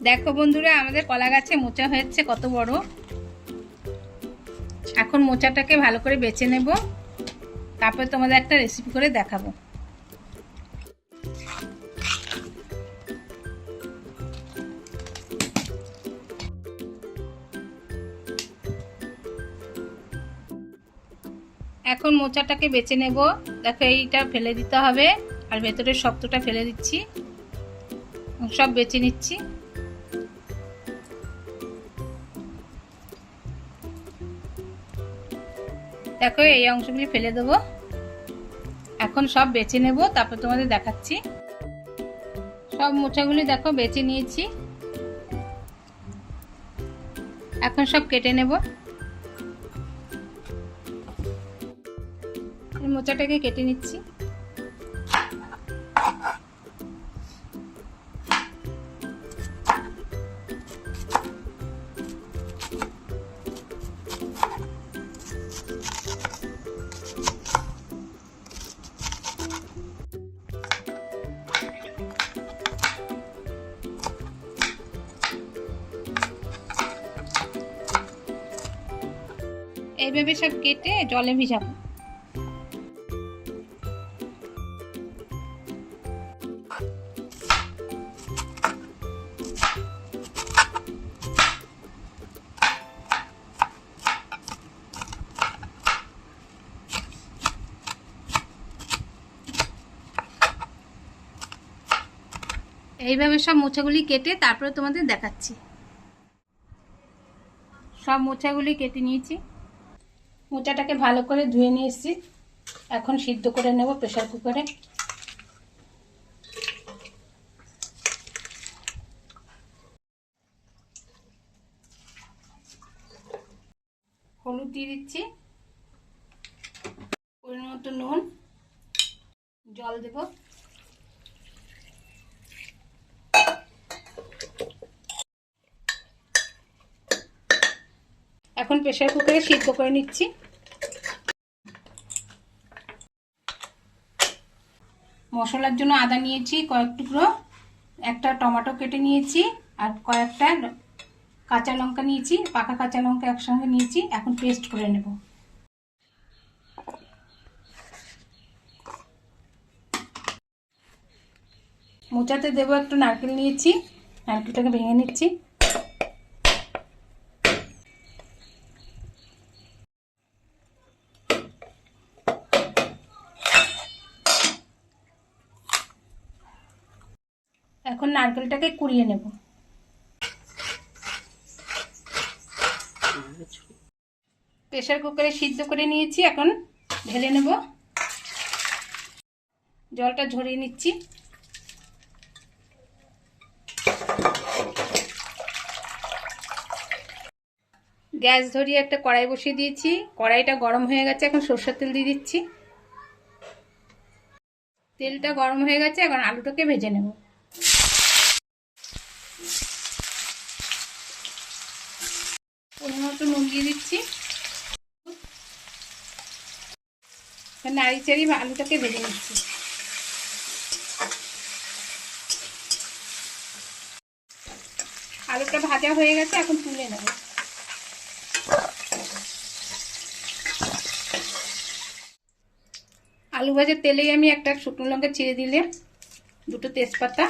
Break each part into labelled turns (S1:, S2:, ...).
S1: দেখো বন্ধুরা, আমাদের কলা গাছে মোচা হয়েছে কত বড়। এখন মোচাটাকে ভালো করে বেছে নেব, তারপর তোমাদের একটা রেসিপি করে দেখাবো। এখন মোচাটাকে বেছে নেব। দেখো, এইটা ফেলে দিতে হবে, আর ভেতরের শক্তটা ফেলে দিচ্ছি। সব বেছে নিচ্ছি। দেখো, এই অংশগুলি ফেলে দেবো। এখন সব বেছে নেব, তারপর তোমাদের দেখাচ্ছি। সব মোচাগুলি দেখো বেছে নিয়েছি। এখন সব কেটে নেব। মোচাটাকে কেটে নিচ্ছি। এইভাবে সব কেটে জলে ভিজাবো। এইভাবে সব মোচাগুলি কেটে তারপরে তোমাদের দেখাচ্ছি। সব মোচাগুলি কেটে নিয়েছি। মোচাটাকে ভালো করে ধুয়ে নিয়ে এসেছি। এখন সিদ্ধ করে নেব প্রেসার কুকারে। হলুদ দিয়ে দিচ্ছি, পরিমাণ মতো নুন, জল দেব। এখন প্রেসার কুকারে সিদ্ধ করে নিচ্ছি। মশলার জন্য আদা নিয়েছি কয়েক টুকরো, একটা টমেটো কেটে নিয়েছি, আর কয়েকটা কাঁচা লঙ্কা নিয়েছি, পাকা কাঁচা লঙ্কা একসঙ্গে নিয়েছি। এখন পেস্ট করে নেব। মোচাতে দেবো একটু নারকেল নিয়েছি, নারকেলটাকে ভেঙে নিচ্ছি। এখন নারকেলটাকে কুড়িয়ে নেব। প্রেসার কুকারে সিদ্ধ করে নিয়েছি, এখন ঢেলে নেব। জলটা ঝরিয়ে নিচ্ছি। গ্যাস ধরিয়ে একটা কড়াই বসিয়ে দিয়েছি। কড়াইটা গরম হয়ে গেছে, এখন সরষের তেল দিয়ে দিচ্ছি। তেলটা গরম হয়ে গেছে, এখন আলুটাকে ভেজে নেব। পরিমাণ মতো নুন দিয়ে দিচ্ছি। নাড়ি চাড়ি আলুটাকে ভেজে নিচ্ছি। আলুটা ভাজা হয়ে গেছে, এখন তুলে নেব। আলু ভাজার তেলেই আমি একটা শুকনো লঙ্কা চিড়ে দিলে, দুটো তেজপাতা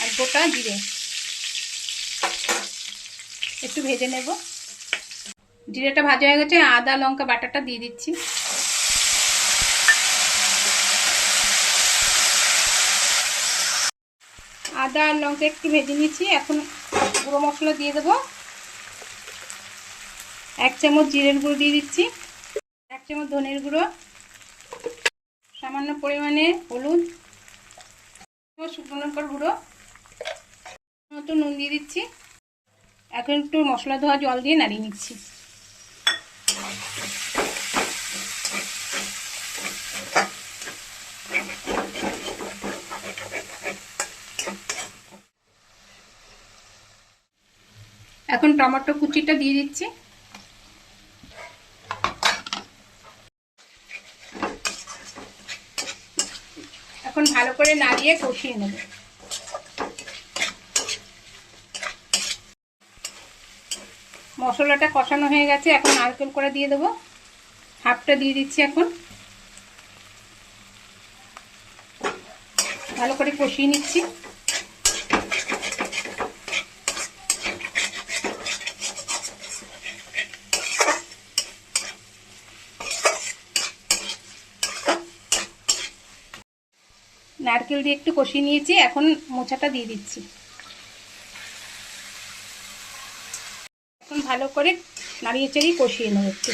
S1: আর গোটা জিরে একটু ভেজে নেব। জিরেটা ভাজা হয়ে গেছে, আদা লঙ্কা বাটাটা দিয়ে দিচ্ছি। আদা আর লঙ্কা একটু ভেজে নিচ্ছি। এখন গুঁড়ো মশলা দিয়ে দেবো। 1 চামচ জিরের গুঁড়ো দিয়ে দিচ্ছি, 1 চামচ ধনের গুঁড়ো, সামান্য পরিমাণে হলুদ, শুকনো লঙ্কার গুঁড়ো, মতো নুন দিয়ে দিচ্ছি। এখন একটু মশলা ধোয়া জল দিয়ে নাড়িয়ে নিচ্ছি। এখন টমেটো কুচিটা দিয়ে দিচ্ছি। এখন ভালো করে নাড়িয়ে কষিয়ে নেব। মশলাটা কষানো হয়ে গেছে, এখন নারকেল কোড়া দিয়ে দেবো। হাফটা দিয়ে দিচ্ছি। এখন ভালো করে কষিয়ে নিচ্ছি। নারকেল দিয়ে একটু কষিয়ে নিয়েছি, এখন মোচাটা দিয়ে দিচ্ছি। এখন ভালো করে নাড়িয়ে চাড়িয়ে কষিয়ে নেব একটু।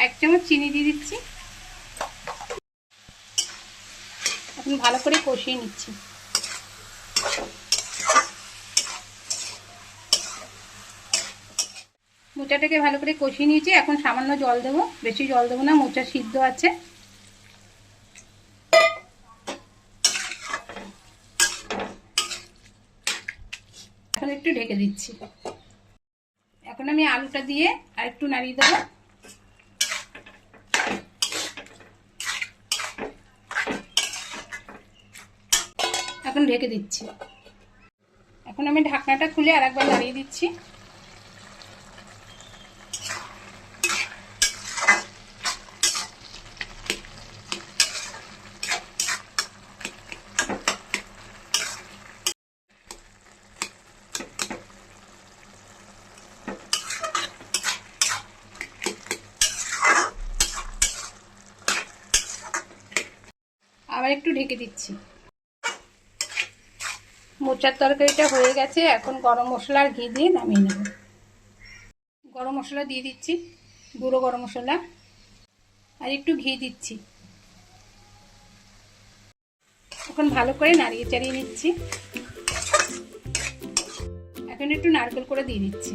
S1: এক চামচ চিনি দিয়ে দিচ্ছি। এখন ভালো করে কষিয়ে নিচ্ছি। মোচাটাকে ভালো করে কষিয়ে নিয়েছি, এখন সামান্য জল দেবো, বেশি জল দেবো না, মোচা সিদ্ধ আছে। এখন একটু ঢেকে দিচ্ছি। এখন আমি আলুটা দিয়ে আর একটু নাড়িয়ে দেবো। এখন ঢেকে দিচ্ছি। এখন আমি ঢাকনাটা খুলে আর একবার নাড়িয়ে দিচ্ছি। আবার একটু ঢেকে দিচ্ছি। মোচার তরকারিটা হয়ে গেছে, এখন গরম মশলা আর ঘি দিয়ে নামিয়ে নেব। গরম মশলা দিয়ে দিচ্ছি, গুঁড়ো গরম মশলা, আর একটু ঘি দিচ্ছি। এখন ভালো করে নাড়িয়ে চাড়িয়ে নিচ্ছি। এখন একটু নারকেল করে দিয়ে দিচ্ছি।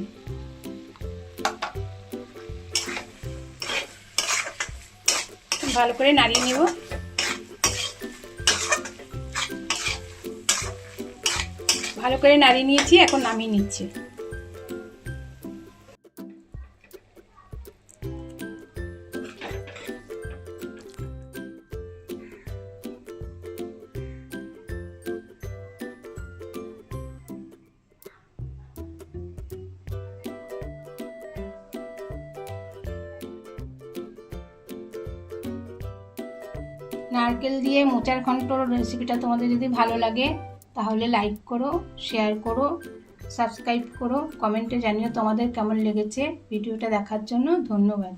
S1: ভালো করে নাড়িয়ে নেব। ভালো করে নাড়িয়ে নিয়েছি, এখন নামিয়ে নিচ্ছি। নারকেল দিয়ে মোচার ঘন্টর রেসিপিটা তোমাদের যদি ভালো লাগে তাহলে লাইক করো, শেয়ার করো, সাবস্ক্রাইব করো, কমেন্টে জানিও তোমাদের কেমন লেগেছে। ভিডিওটা দেখার জন্য ধন্যবাদ।